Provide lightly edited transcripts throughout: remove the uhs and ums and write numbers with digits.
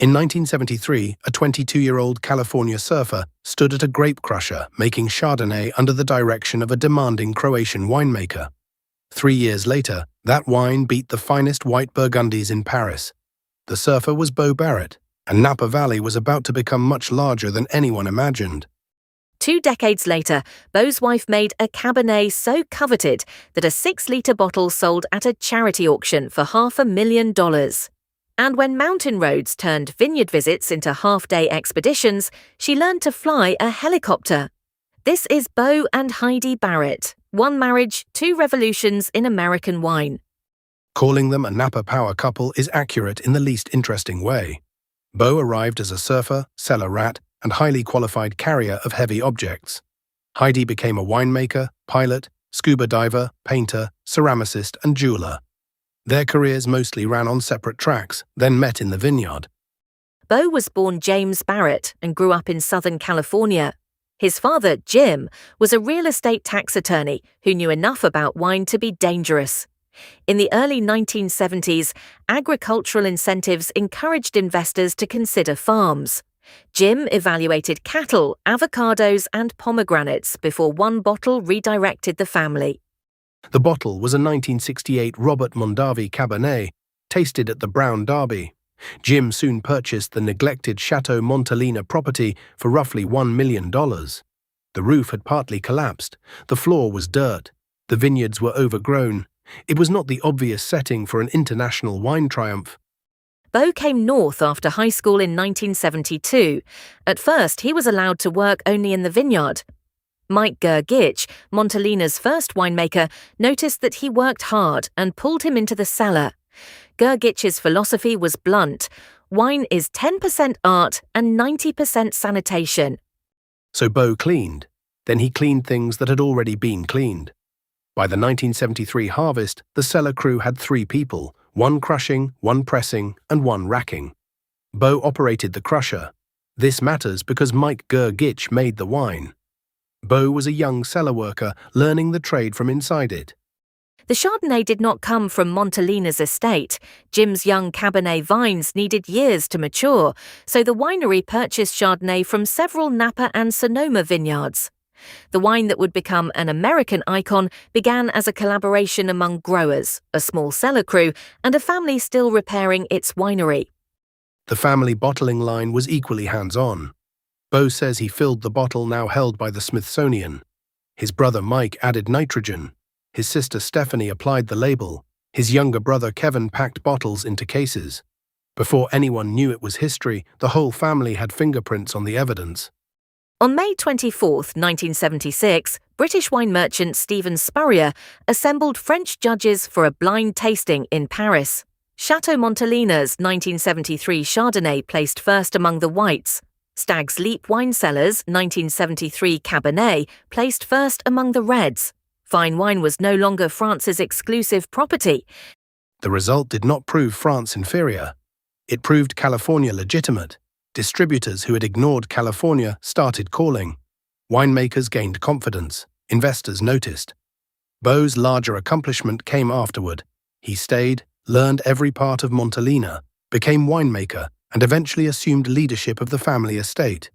In 1973, a 22-year-old California surfer stood at a grape crusher making Chardonnay under the direction of a demanding Croatian winemaker. 3 years later, that wine beat the finest white Burgundies in Paris. The surfer was Barrett, and Napa Valley was about to become much larger than anyone imagined. 2 decades later, Beau's wife made a Cabernet so coveted that a 6-litre bottle sold at a charity auction for $500,000. And when mountain roads turned vineyard visits into half-day expeditions, she learned to fly a helicopter. This is Beau and Heidi Barrett, 1 marriage, 2 revolutions in American wine. Calling them a Napa power couple is accurate in the least interesting way. Beau arrived as a surfer, cellar rat, and highly qualified carrier of heavy objects. Heidi became a winemaker, pilot, scuba diver, painter, ceramicist, and jeweler. Their careers mostly ran on separate tracks, then met in the vineyard. Beau was born James Barrett and grew up in Southern California. His father, Jim, was a real estate tax attorney who knew enough about wine to be dangerous. In the early 1970s, agricultural incentives encouraged investors to consider farms. Jim evaluated cattle, avocados, and pomegranates before 1 bottle redirected the family. The bottle was a 1968 Robert Mondavi Cabernet, tasted at the Brown Derby. Jim soon purchased the neglected Chateau Montelena property for roughly $1 million. The roof had partly collapsed, the floor was dirt, the vineyards were overgrown. It was not the obvious setting for an international wine triumph. Beau came north after high school in 1972. At first, he was allowed to work only in the vineyard. Mike Grgich, Montelena's first winemaker, noticed that he worked hard and pulled him into the cellar. Grgich's philosophy was blunt. Wine is 10% art and 90% sanitation. So Beau cleaned. Then he cleaned things that had already been cleaned. By the 1973 harvest, the cellar crew had 3 people, 1 crushing, 1 pressing, and 1 racking. Beau operated the crusher. This matters because Mike Grgich made the wine. Beau was a young cellar worker learning the trade from inside it. The Chardonnay did not come from Montelena's estate. Jim's young Cabernet vines needed years to mature, so the winery purchased Chardonnay from several Napa and Sonoma vineyards. The wine that would become an American icon began as a collaboration among growers, a small cellar crew, and a family still repairing its winery. The family bottling line was equally hands-on. Beau says he filled the bottle now held by the Smithsonian. His brother Mike added nitrogen. His sister Stephanie applied the label. His younger brother Kevin packed bottles into cases. Before anyone knew it was history, the whole family had fingerprints on the evidence. On May 24, 1976, British wine merchant Stephen Spurrier assembled French judges for a blind tasting in Paris. Chateau Montelena's 1973 Chardonnay placed first among the whites. Stag's Leap Wine Cellars' 1973 Cabernet placed first among the reds. Fine wine was no longer France's exclusive property. The result did not prove France inferior. It proved California legitimate. Distributors who had ignored California started calling. Winemakers gained confidence. Investors noticed. Beau's larger accomplishment came afterward. He stayed, learned every part of Montelena, became winemaker, and eventually assumed leadership of the family estate.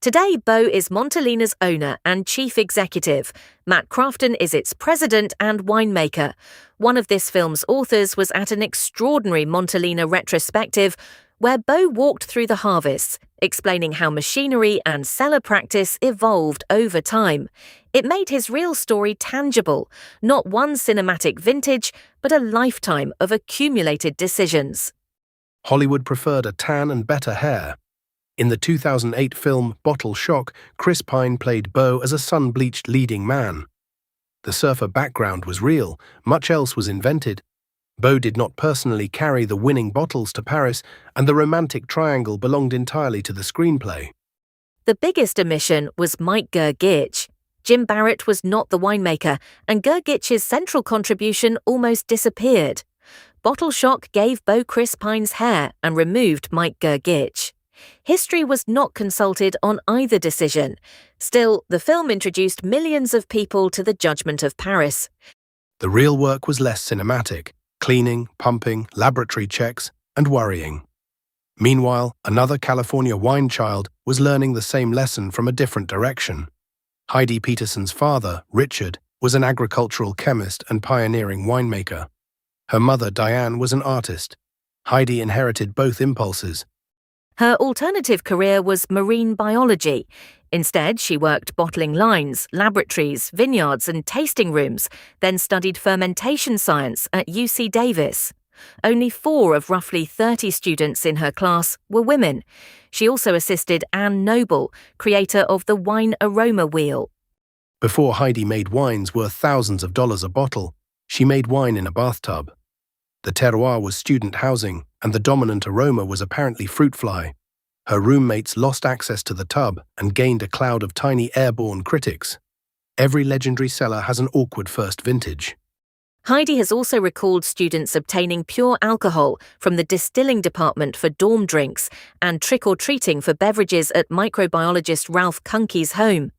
Today, Beau is Montelena's owner and chief executive. Matt Crafton is its president and winemaker. One of this film's authors was at an extraordinary Montelena retrospective where Beau walked through the harvests, explaining how machinery and cellar practice evolved over time. It made his real story tangible, not one cinematic vintage, but a lifetime of accumulated decisions. Hollywood preferred a tan and better hair. In the 2008 film Bottle Shock, Chris Pine played Beau as a sun-bleached leading man. The surfer background was real, much else was invented. Beau did not personally carry the winning bottles to Paris, and the romantic triangle belonged entirely to the screenplay. The biggest omission was Mike Grgich. Jim Barrett was not the winemaker, and Grgich's central contribution almost disappeared. Bottle Shock gave Beau Chris Pine's hair and removed Mike Grgich. History was not consulted on either decision. Still, the film introduced millions of people to the Judgment of Paris. The real work was less cinematic: cleaning, pumping, laboratory checks, and worrying. Meanwhile, another California wine child was learning the same lesson from a different direction. Heidi Peterson's father, Richard, was an agricultural chemist and pioneering winemaker. Her mother, Diane, was an artist. Heidi inherited both impulses. Her alternative career was marine biology. Instead, she worked bottling lines, laboratories, vineyards, and tasting rooms, then studied fermentation science at UC Davis. Only 4 of roughly 30 students in her class were women. She also assisted Anne Noble, creator of the wine aroma wheel. Before Heidi made wines worth thousands of dollars a bottle, she made wine in a bathtub. The terroir was student housing, and the dominant aroma was apparently fruit fly. Her roommates lost access to the tub and gained a cloud of tiny airborne critics. Every legendary cellar has an awkward first vintage. Heidi has also recalled students obtaining pure alcohol from the distilling department for dorm drinks and trick-or-treating for beverages at microbiologist Ralph Kunke's home.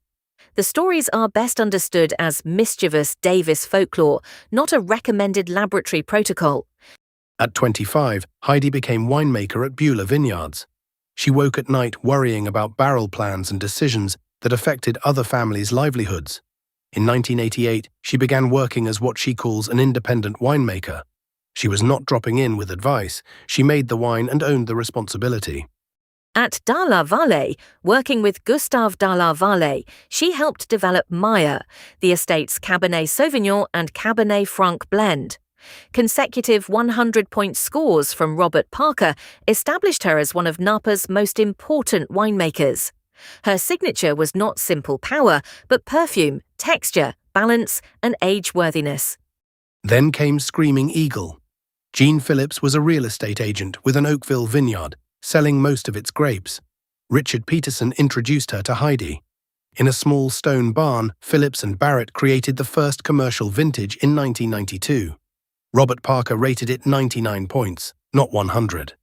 The stories are best understood as mischievous Davis folklore, not a recommended laboratory protocol. At 25, Heidi became winemaker at Beulah Vineyards. She woke at night worrying about barrel plans and decisions that affected other families' livelihoods. In 1988, she began working as what she calls an independent winemaker. She was not dropping in with advice. She made the wine and owned the responsibility. At Dalla Valle, working with Gustave Dalla Valle, she helped develop Maya, the estate's Cabernet Sauvignon and Cabernet Franc blend. Consecutive 100-point scores from Robert Parker established her as one of Napa's most important winemakers. Her signature was not simple power, but perfume, texture, balance, and age-worthiness. Then came Screaming Eagle. Jean Phillips was a real estate agent with an Oakville vineyard, selling most of its grapes. Richard Peterson introduced her to Heidi. In a small stone barn, Phillips and Barrett created the first commercial vintage in 1992. Robert Parker rated it 99 points, not 100.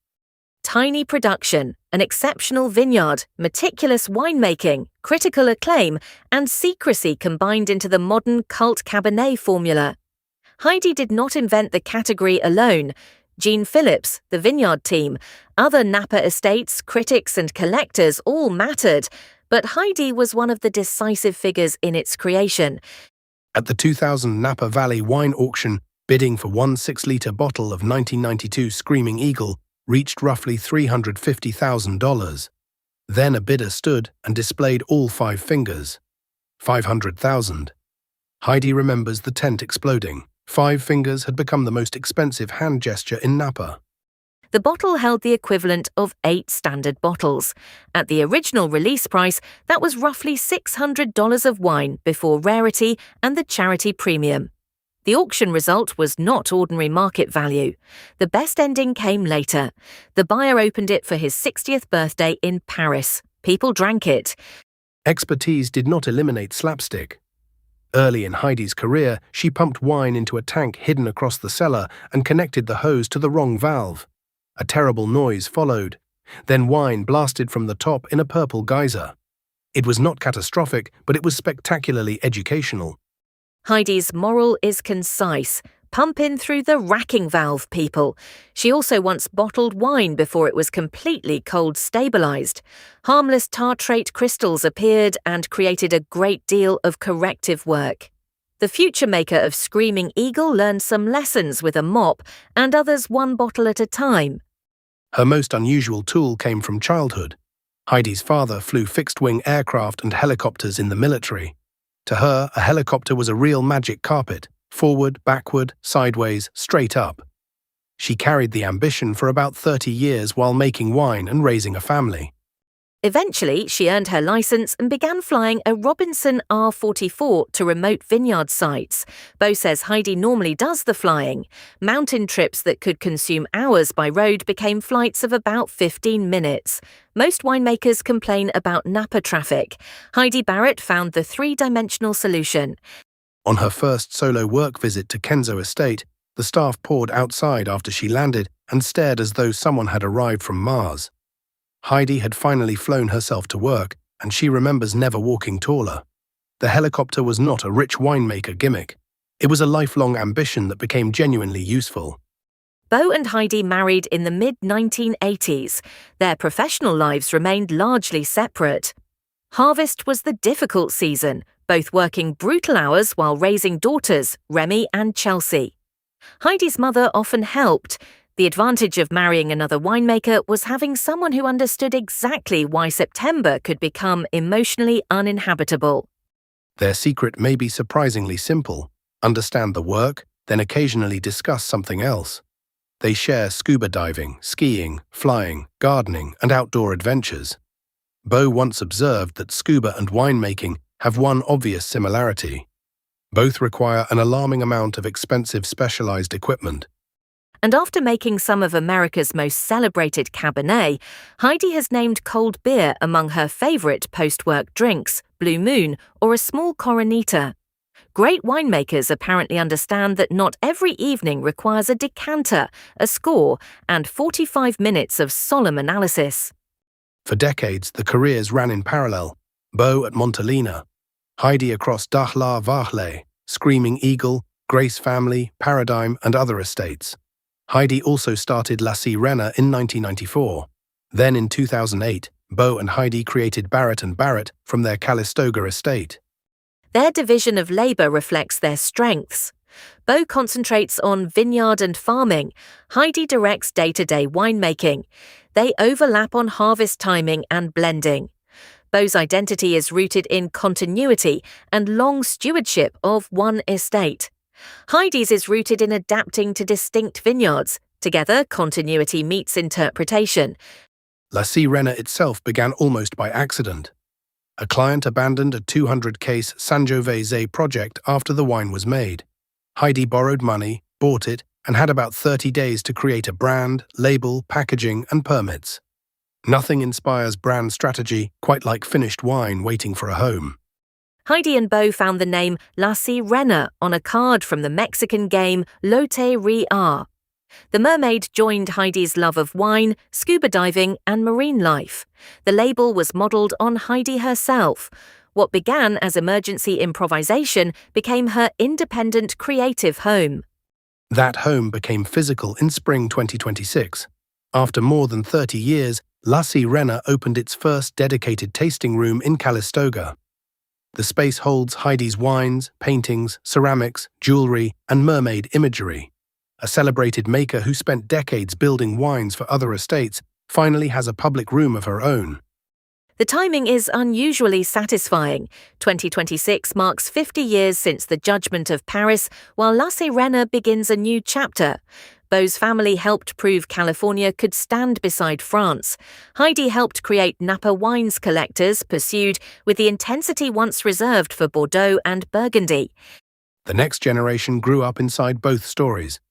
Tiny production, an exceptional vineyard, meticulous winemaking, critical acclaim, and secrecy combined into the modern cult Cabernet formula. Heidi did not invent the category alone. Jean Phillips, the vineyard team, other Napa estates, critics, and collectors all mattered, but Heidi was one of the decisive figures in its creation. At the 2000 Napa Valley wine auction, bidding for one 6-liter bottle of 1992 Screaming Eagle reached roughly $350,000. Then a bidder stood and displayed all 5 fingers. $500,000. Heidi remembers the tent exploding. 5 fingers had become the most expensive hand gesture in Napa. The bottle held the equivalent of 8 standard bottles. At the original release price, that was roughly $600 of wine before rarity and the charity premium. The auction result was not ordinary market value. The best ending came later. The buyer opened it for his 60th birthday in Paris. People drank it. Expertise did not eliminate slapstick. Early in Heidi's career, she pumped wine into a tank hidden across the cellar and connected the hose to the wrong valve. A terrible noise followed. Then wine blasted from the top in a purple geyser. It was not catastrophic, but it was spectacularly educational. Heidi's moral is concise. Pump in through the racking valve, people. She also once bottled wine before it was completely cold stabilized. Harmless tartrate crystals appeared and created a great deal of corrective work. The future maker of Screaming Eagle learned some lessons with a mop and others one bottle at a time. Her most unusual tool came from childhood. Heidi's father flew fixed-wing aircraft and helicopters in the military. To her, a helicopter was a real magic carpet, forward, backward, sideways, straight up. She carried the ambition for about 30 years while making wine and raising a family. Eventually, she earned her license and began flying a Robinson R-44 to remote vineyard sites. Bo says Heidi normally does the flying. Mountain trips that could consume hours by road became flights of about 15 minutes. Most winemakers complain about Napa traffic. Heidi Barrett found the 3-dimensional solution. On her first solo work visit to Kenzo Estate, the staff poured outside after she landed and stared as though someone had arrived from Mars. Heidi had finally flown herself to work, and she remembers never walking taller. The helicopter was not a rich winemaker gimmick. It was a lifelong ambition that became genuinely useful. Bo and Heidi married in the mid-1980s. Their professional lives remained largely separate. Harvest was the difficult season, both working brutal hours while raising daughters, Remy and Chelsea. Heidi's mother often helped. The advantage of marrying another winemaker was having someone who understood exactly why September could become emotionally uninhabitable. Their secret may be surprisingly simple: understand the work, then occasionally discuss something else. They share scuba diving, skiing, flying, gardening, and outdoor adventures. Bo once observed that scuba and winemaking have one obvious similarity. Both require an alarming amount of expensive specialized equipment. And after making some of America's most celebrated Cabernet, Heidi has named cold beer among her favorite post-work drinks, Blue Moon or a small Coronita. Great winemakers apparently understand that not every evening requires a decanter, a score, and 45 minutes of solemn analysis. For decades, the careers ran in parallel: Bo at Montelena, Heidi across Dalla Valle, Screaming Eagle, Grace Family, Paradigm, and other estates. Heidi also started La Sirena in 1994. Then in 2008, Bo and Heidi created Barrett Barrett from their Calistoga estate. Their division of labor reflects their strengths. Bo concentrates on vineyard and farming. Heidi directs day-to-day winemaking. They overlap on harvest timing and blending. Bo's identity is rooted in continuity and long stewardship of one estate. Heidi's is rooted in adapting to distinct vineyards. Together, continuity meets interpretation. La Sirena itself began almost by accident. A client abandoned a 200-case Sangiovese project after the wine was made. Heidi borrowed money, bought it, and had about 30 days to create a brand, label, packaging, and permits. Nothing inspires brand strategy quite like finished wine waiting for a home. Heidi and Bo found the name La Sirena on a card from the Mexican game Loteria. The mermaid joined Heidi's love of wine, scuba diving, and marine life. The label was modelled on Heidi herself. What began as emergency improvisation became her independent creative home. That home became physical in spring 2026. After more than 30 years, La Sirena opened its first dedicated tasting room in Calistoga. The space holds Heidi's wines, paintings, ceramics, jewelry, and mermaid imagery. A celebrated maker who spent decades building wines for other estates finally has a public room of her own. The timing is unusually satisfying. 2026 marks 50 years since the Judgment of Paris, while La Sirena begins a new chapter. Bo's family helped prove California could stand beside France. Heidi helped create Napa wines collectors pursued with the intensity once reserved for Bordeaux and Burgundy. The next generation grew up inside both stories.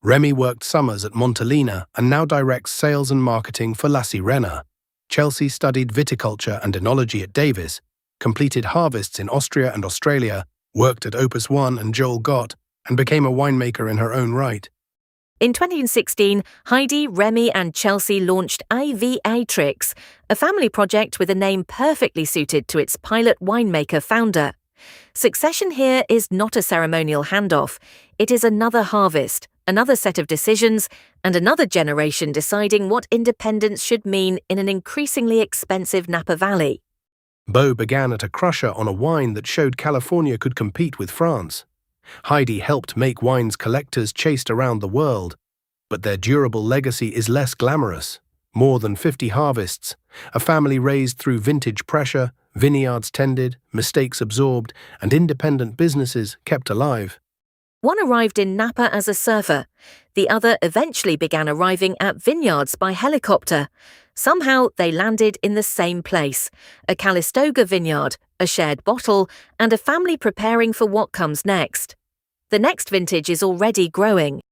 Remy worked summers at Montelena and now directs sales and marketing for La Sirena. Chelsea studied viticulture and enology at Davis, completed harvests in Austria and Australia, worked at Opus One and Joel Gott, and became a winemaker in her own right. In 2016, Heidi, Remy and Chelsea launched Aviatrix, a family project with a name perfectly suited to its pilot winemaker founder. Succession here is not a ceremonial handoff. It is another harvest, another set of decisions, and another generation deciding what independence should mean in an increasingly expensive Napa Valley. Bo began at a crusher on a wine that showed California could compete with France. Heidi helped make wines collectors chased around the world, but their durable legacy is less glamorous. More than 50 harvests, a family raised through vintage pressure, vineyards tended, mistakes absorbed, and independent businesses kept alive. One arrived in Napa as a surfer. The other eventually began arriving at vineyards by helicopter. Somehow they landed in the same place, a Calistoga vineyard, a shared bottle, and a family preparing for what comes next. The next vintage is already growing.